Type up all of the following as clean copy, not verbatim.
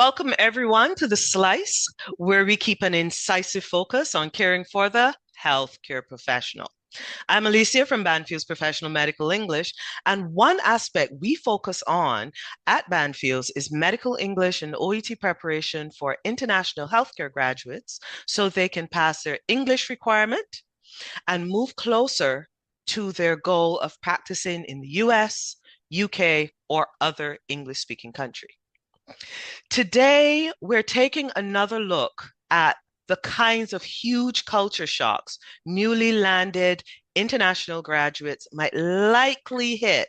Welcome, everyone, to The Slice, where we keep an incisive focus on caring for the healthcare professional. I'm Alicia from Banfield's Professional Medical English, and one aspect we focus on at Banfield's is medical English and OET preparation for international healthcare graduates so they can pass their English requirement and move closer to their goal of practicing in the US, UK, or other English-speaking country. Today, we're taking another look at the kinds of huge culture shocks newly landed international graduates might likely hit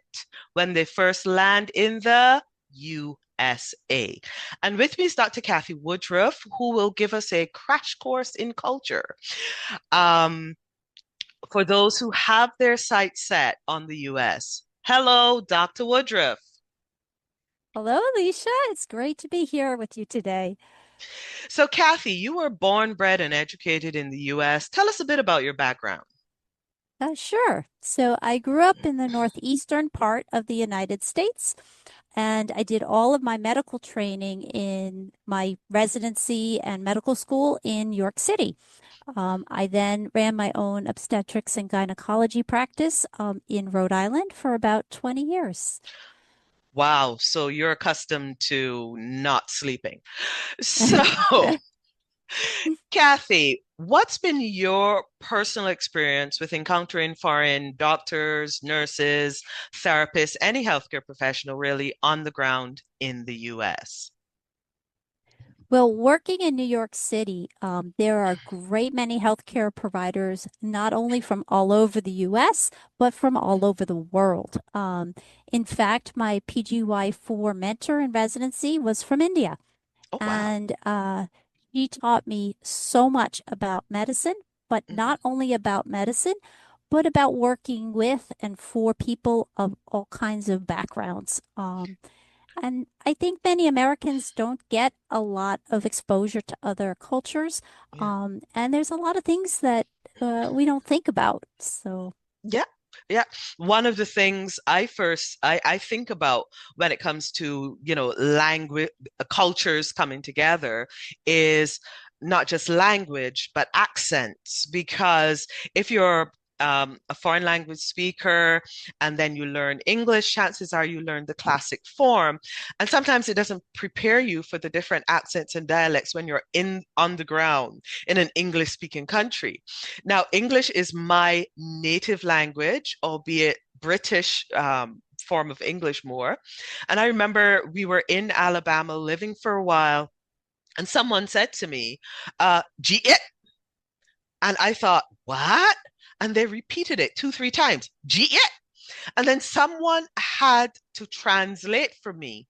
when they first land in the USA. And with me is Dr. Kathy Woodruff, who will give us a crash course in culture. Um, for those who have their sights set on the US. Hello, Dr. Woodruff. Hello, Alicia. It's great to be here with you today. So, Kathy, you were born, bred, and educated in the US. Tell us a bit about your background. Sure. So I grew up in the northeastern part of the United States, and I did all of my medical training in my residency and medical school in New York City. I then ran my own obstetrics and gynecology practice in Rhode Island for about 20 years. Wow, so you're accustomed to not sleeping. So, Kathy, what's been your personal experience with encountering foreign doctors, nurses, therapists, any healthcare professional really on the ground in the US? Well, working in New York City, there are a great many healthcare providers, not only from all over the US, but from all over the world. In fact, my PGY4 mentor in residency was from India, Oh, wow. and he taught me so much about medicine, but Mhm. not only about medicine, but about working with and for people of all kinds of backgrounds. And I think many Americans don't get a lot of exposure to other cultures. Yeah. And there's a lot of things that we don't think about. So, Yeah. Yeah. One of the things I think about when it comes to, language cultures coming together is not just language, but accents. Because if you're a foreign language speaker and then you learn English, chances are you learn the classic form. And sometimes it doesn't prepare you for the different accents and dialects when you're in on the ground in an English speaking country. Now, English is my native language, albeit British form of English more. And I remember we were in Alabama living for a while, and someone said to me, G it. And I thought, what? And they repeated it two, three times, G it. And then someone had to translate for me.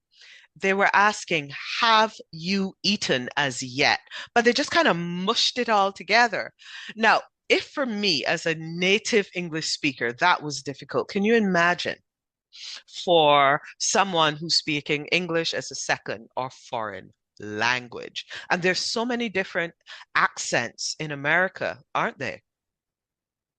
They were asking, have you eaten as yet? But they just kind of mushed it all together. Now, if for me as a native English speaker, that was difficult, can you imagine for someone who's speaking English as a second or foreign language? And there's so many different accents in America, aren't they?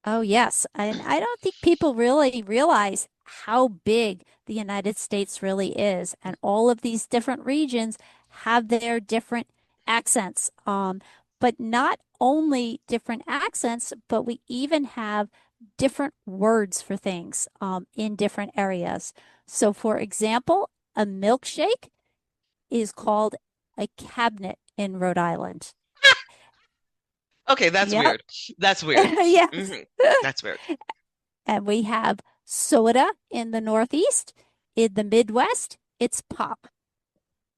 oh, yes. And I don't think people really realize how big the United States really is. And all of these different regions have their different accents. But not only different accents, but we even have different words for things in different areas. So, for example, a milkshake is called a cabinet in Rhode Island. Okay, that's Yep. weird. That's weird. Yes. Hmm. That's weird. And we have soda in the Northeast. In the Midwest, it's pop,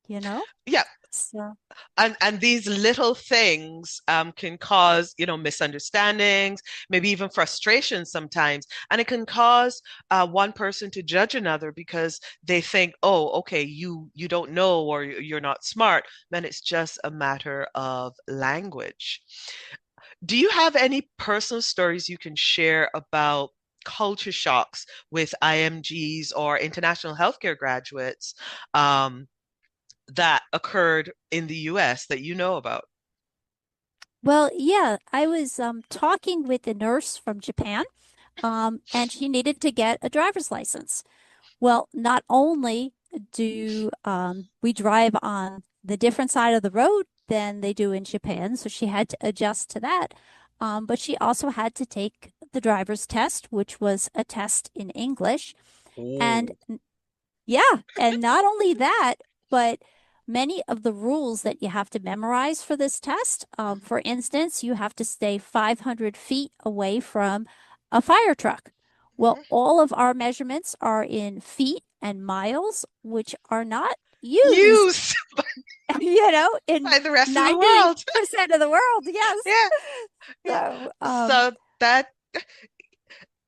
you know? Yeah, So, and these little things can cause misunderstandings, maybe even frustration sometimes, and it can cause one person to judge another because they think, oh, okay, you don't know, or you're not smart. Then it's just a matter of language. Do you have any personal stories you can share about culture shocks with IMGs or international healthcare graduates that occurred in the US that you know about? well, yeah, I was talking with a nurse from Japan, and she needed to get a driver's license. Well, not only do we drive on the different side of the road than they do in Japan. So she had to adjust to that. But she also had to take the driver's test, which was a test in English. And Oh. yeah, and not only that, but many of the rules that you have to memorize for this test, Mhm. for instance, you have to stay 500 feet away from a fire truck. Well, Mhm. all of our measurements are in feet and miles, which are not used, Used in by the rest of the world. 90% of the world. Yes. Yeah. Yeah. So, So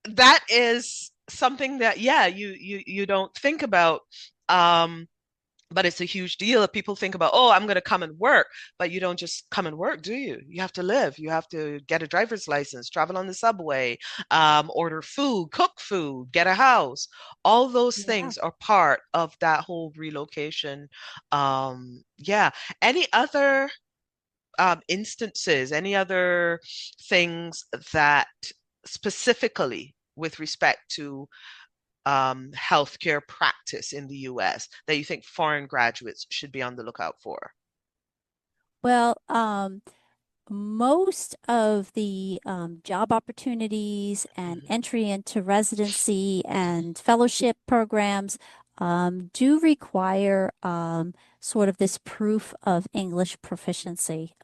that is something that, yeah, you don't think about. Um, but it's a huge deal. If people think about, oh, I'm going to come and work, but you don't just come and work, do you? You have to live. You have to get a driver's license, travel on the subway, order food, cook food, get a house. All those yeah. things are part of that whole relocation. Yeah. Any other instances, any other things that specifically with respect to healthcare practice in the US that you think foreign graduates should be on the lookout for? Well, most of the job opportunities and Mhm, entry into residency mhm, and fellowship programs do require sort of this proof of English proficiency,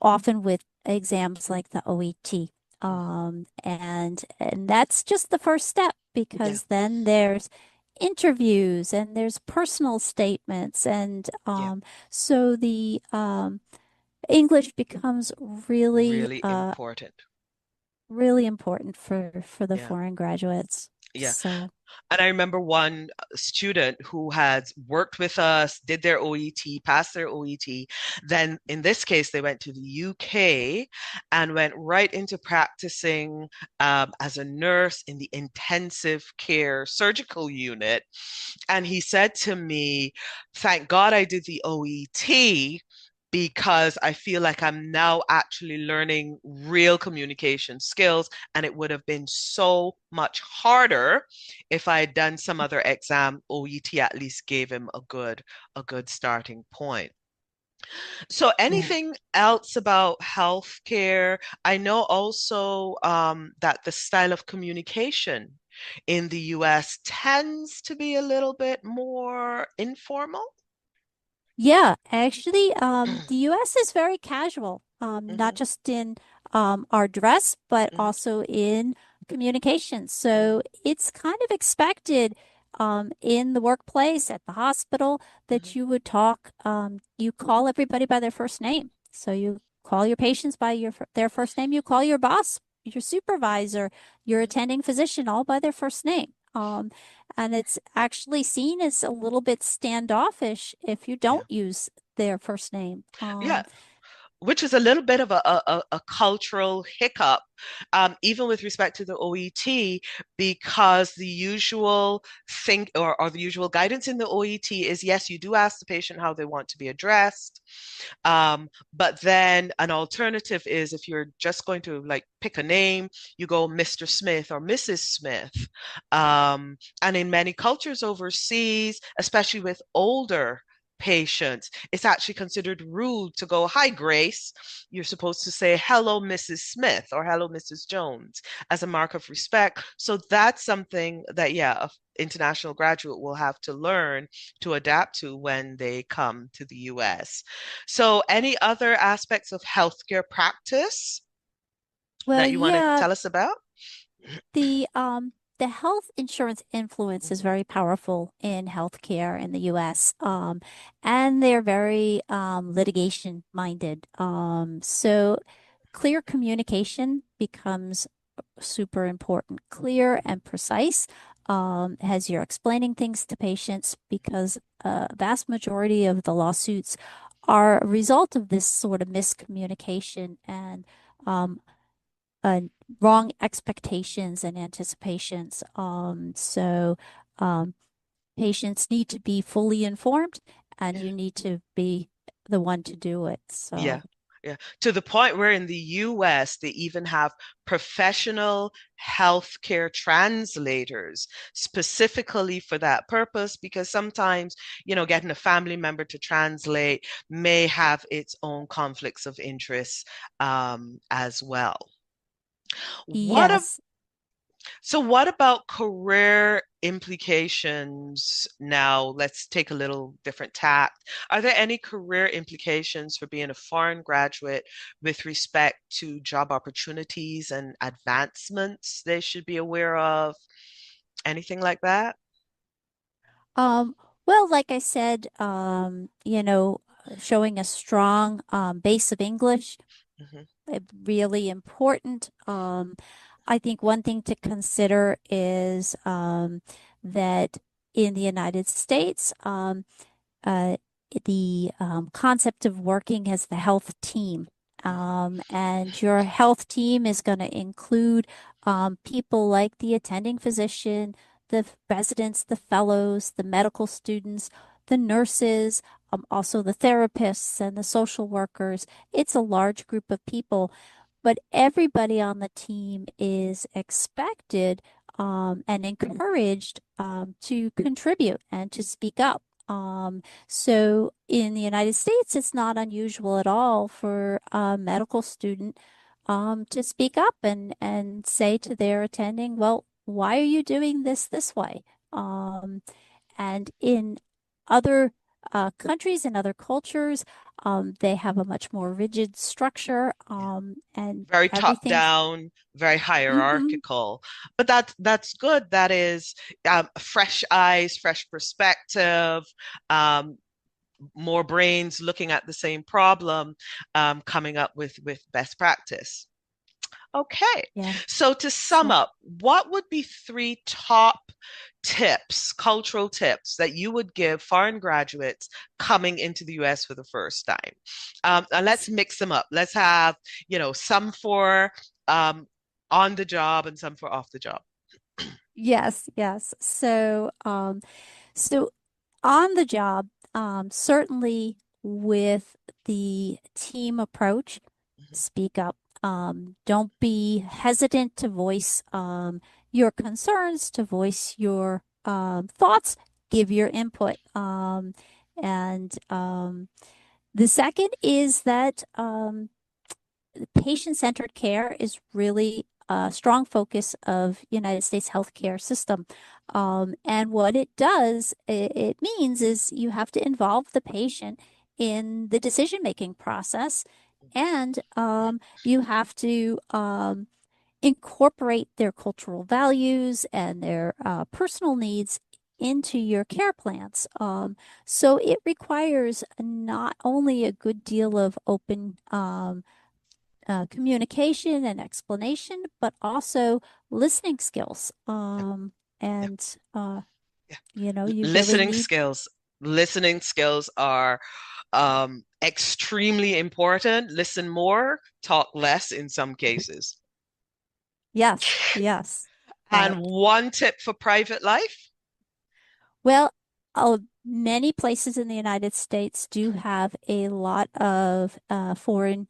often with exams like the OET. mhm. And that's just the first step Yeah, because then there's interviews and there's personal statements and yeah, so the English becomes really, really important. really important for the Yeah, foreign graduates. yeah. So, And I remember one student who had worked with us, did their OET, passed their OET. Then in this case, they went to the UK and went right into practicing as a nurse in the intensive care surgical unit. And he said to me, thank God I did the OET because I feel like I'm now actually learning real communication skills. And it would have been so much harder if I had done some other exam. OET at least gave him a good starting point. So yeah. anything else about healthcare? I know also that the style of communication in the US tends to be a little bit more informal. Yeah, actually, the US is very casual, not Hmm. just in our dress, but Hmm. also in communication. So Hmm. it's kind of expected in the workplace, at the hospital, Hmm. that you would talk, you call everybody by their first name. So you call your patients by their first name, you call your boss, your supervisor, your Hmm. attending physician, all by their first name. And it's actually seen as a little bit standoffish if you Yeah. don't use their first name. Yeah. Which is a little bit of a cultural hiccup, even with respect to the OET, because the usual think or the usual guidance in the OET is yes, you do ask the patient how they want to be addressed. But then an alternative is if you're just going to like pick a name, you go Mr. Smith or Mrs. Smith. And in many cultures overseas, especially with older patients, it's actually considered rude to go, Hi, Grace. You're supposed to say, Hello, Mrs. Smith or Hello, Mrs. Jones as a mark of respect. So that's something that, yeah, an international graduate will have to learn to adapt to when they come to the US. So, any other aspects of healthcare practice Well, that you want to yeah, tell us about? the um the health insurance influence is Mhm, very powerful in healthcare in the US. And they're very litigation minded. So clear communication becomes super important, clear and precise, as you're explaining things to patients, because a vast majority of the lawsuits are a result of this sort of miscommunication and um, uh, wrong expectations and anticipations. Um, patients need to be fully informed, and yeah. you need to be the one to do it. Yeah. So. Yeah, to the point where in the US they even have professional healthcare translators specifically for that purpose, because sometimes, getting a family member to translate may have its own conflicts of interest as well. What a, Yes. so what about career implications now? Let's take a little different tact. Are there any career implications for being a foreign graduate with respect to job opportunities and advancements they should be aware of? Anything like that? Um, well, like I said, showing a strong base of English, Hmm. really important. I think one thing to consider is that in the United States, uh, the concept of working as the health team. And your health team is going to include people like the attending physician, the residents, the fellows, the medical students, the nurses, also the therapists and the social workers. It's a large group of people, but everybody on the team is expected and encouraged to contribute and to speak up. So in the United States, it's not unusual at all for a medical student to speak up and say to their attending, well, why are you doing this way? Um, and in other countries and other cultures, they have a much more rigid structure, and Very top everything's. down, very Mhm. hierarchical. But that's good. That is fresh eyes, fresh perspective, um, more brains looking at the same problem, coming up with best practice. Okay, Yeah. so to sum So, up, what would be three top tips, cultural tips that you would give foreign graduates coming into the US for the first time? And let's mix them up. Let's have, some for um, on the job and some for off the job. yes, yes. So on the job, certainly with the team approach, Mhm. speak up. Don't be hesitant to voice your concerns, to voice your thoughts, give your input. And The second is that patient-centered care is really a strong focus of United States healthcare system. And what it means is you have to involve the patient in the decision-making process, and you have to incorporate their cultural values and their personal needs into your care plans. So it requires not only a good deal of open communication and explanation, but also listening skills. Yeah, yeah, And yeah. you really Listening need. skills. Listening skills are extremely important. Listen more, talk less in some cases. Yes, yes. Uh, And one tip for private life. well, many places in the United States do have a lot of foreign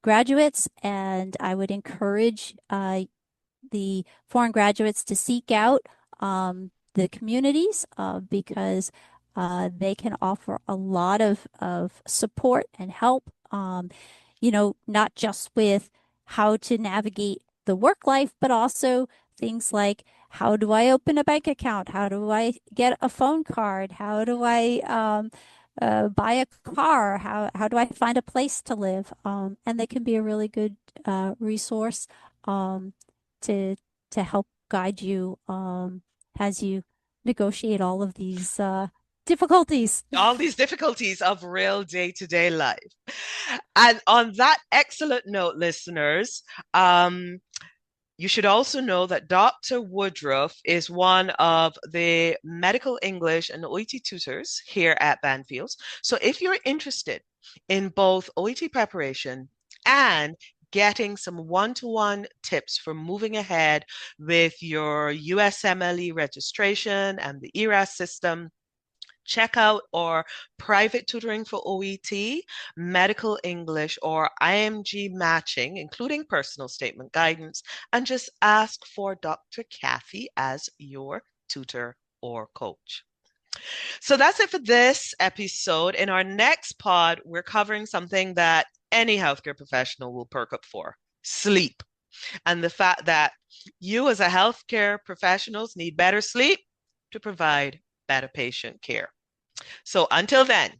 graduates, and I would encourage the foreign graduates to seek out the communities because they can offer a lot of support and help, not just with how to navigate the work life, but also things like how do I open a bank account? How do I get a phone card? How do I buy a car? How do I find a place to live? And they can be a really good resource um, to to help guide you as you negotiate all of these difficulties. All these difficulties of real day-to-day life. And on that excellent note, listeners, you should also know that Dr. Woodruff is one of the medical English and OET tutors here at Banfields. So if you're interested in both OET preparation and getting some one-to-one tips for moving ahead with your USMLE registration and the ERAS system, check out our private tutoring for OET, medical English, or IMG matching, including personal statement guidance, and just ask for Dr. Kathy as your tutor or coach. So that's it for this episode. In our next pod, we're covering something that any healthcare professional will perk up for: sleep. And the fact that you, as a healthcare professionals, need better sleep to provide better patient care. So until then,